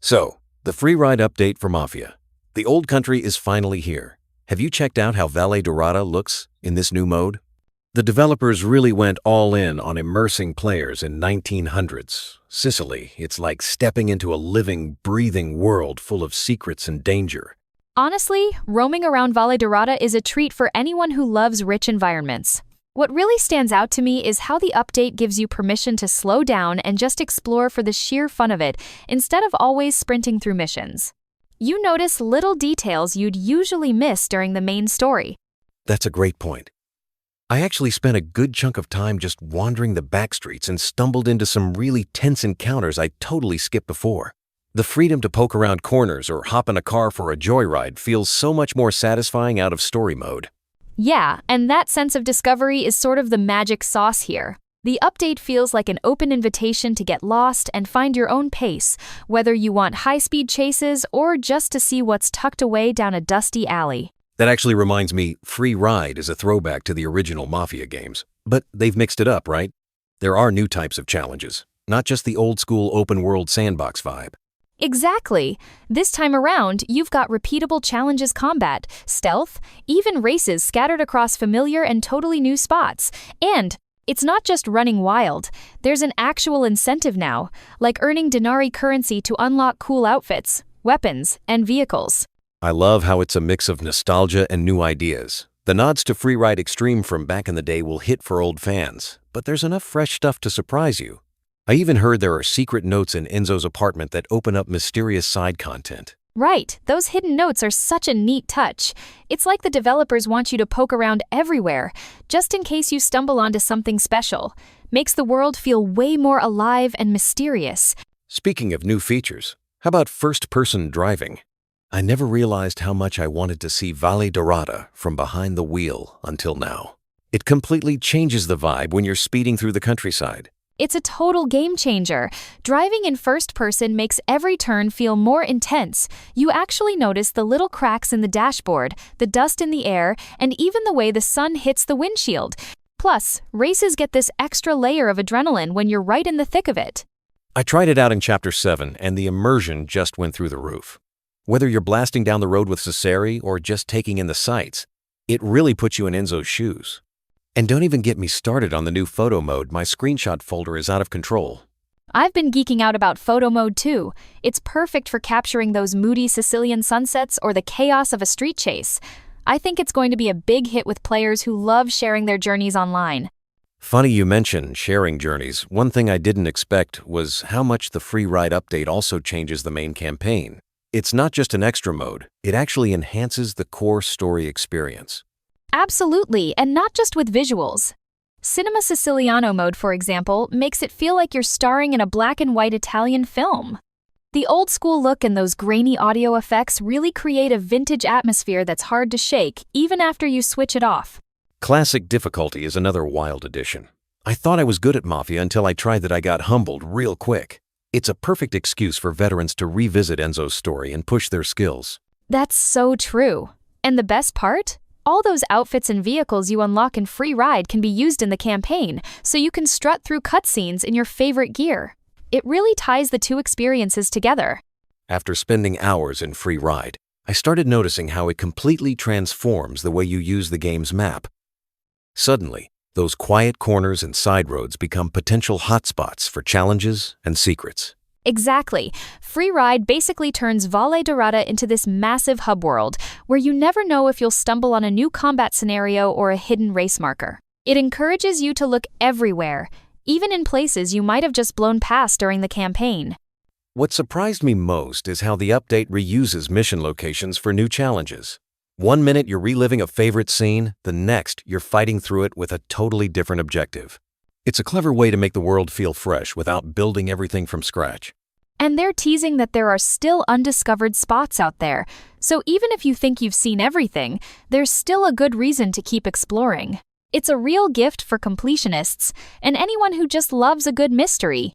So, the free ride update for Mafia. The old country is finally here. Have you checked out how Valle Dorada looks in this new mode? The developers really went all in on immersing players in 1900s. Sicily, it's like stepping into a living, breathing world full of secrets and danger. Honestly, roaming around Valle Dorada is a treat for anyone who loves rich environments. What really stands out to me is how the update gives you permission to slow down and just explore for the sheer fun of it, instead of always sprinting through missions. You notice little details you'd usually miss during the main story. That's a great point. I actually spent a good chunk of time just wandering the back streets and stumbled into some really tense encounters I totally skipped before. The freedom to poke around corners or hop in a car for a joyride feels so much more satisfying out of story mode. Yeah, and that sense of discovery is sort of the magic sauce here. The update feels like an open invitation to get lost and find your own pace, whether you want high-speed chases or just to see what's tucked away down a dusty alley. That actually reminds me, Free Ride is a throwback to the original Mafia games. But they've mixed it up, right? There are new types of challenges, not just the old-school open-world sandbox vibe. Exactly. This time around, you've got repeatable challenges combat, stealth, even races scattered across familiar and totally new spots. And it's not just running wild. There's an actual incentive now, like earning Denari currency to unlock cool outfits, weapons, and vehicles. I love how it's a mix of nostalgia and new ideas. The nods to Free Ride Extreme from back in the day will hit for old fans, but there's enough fresh stuff to surprise you. I even heard there are secret notes in Enzo's apartment that open up mysterious side content. Right, those hidden notes are such a neat touch. It's like the developers want you to poke around everywhere, just in case you stumble onto something special. Makes the world feel way more alive and mysterious. Speaking of new features, how about first-person driving? I never realized how much I wanted to see Valle Dorada from behind the wheel until now. It completely changes the vibe when you're speeding through the countryside. It's a total game changer. Driving in first person makes every turn feel more intense. You actually notice the little cracks in the dashboard, the dust in the air, and even the way the sun hits the windshield. Plus, races get this extra layer of adrenaline when you're right in the thick of it. I tried it out in Chapter 7, and the immersion just went through the roof. Whether you're blasting down the road with Cesare or just taking in the sights, it really puts you in Enzo's shoes. And don't even get me started on the new photo mode. My screenshot folder is out of control. I've been geeking out about photo mode too. It's perfect for capturing those moody Sicilian sunsets or the chaos of a street chase. I think it's going to be a big hit with players who love sharing their journeys online. Funny you mention sharing journeys. One thing I didn't expect was how much the Free Ride update also changes the main campaign. It's not just an extra mode, it actually enhances the core story experience. Absolutely, and not just with visuals. Cinema Siciliano mode, for example, makes it feel like you're starring in a black and white Italian film. The old school look and those grainy audio effects really create a vintage atmosphere that's hard to shake, even after you switch it off. Classic difficulty is another wild addition. I thought I was good at Mafia until I tried that. I got humbled real quick. It's a perfect excuse for veterans to revisit Enzo's story and push their skills. That's so true. And the best part? All those outfits and vehicles you unlock in Free Ride can be used in the campaign, so you can strut through cutscenes in your favorite gear. It really ties the two experiences together. After spending hours in Free Ride, I started noticing how it completely transforms the way you use the game's map. Suddenly, those quiet corners and side roads become potential hotspots for challenges and secrets. Exactly. Free Ride basically turns Valle Dorada into this massive hub world, where you never know if you'll stumble on a new combat scenario or a hidden race marker. It encourages you to look everywhere, even in places you might have just blown past during the campaign. What surprised me most is how the update reuses mission locations for new challenges. One minute you're reliving a favorite scene, the next you're fighting through it with a totally different objective. It's a clever way to make the world feel fresh without building everything from scratch. And they're teasing that there are still undiscovered spots out there, so even if you think you've seen everything, there's still a good reason to keep exploring. It's a real gift for completionists and anyone who just loves a good mystery.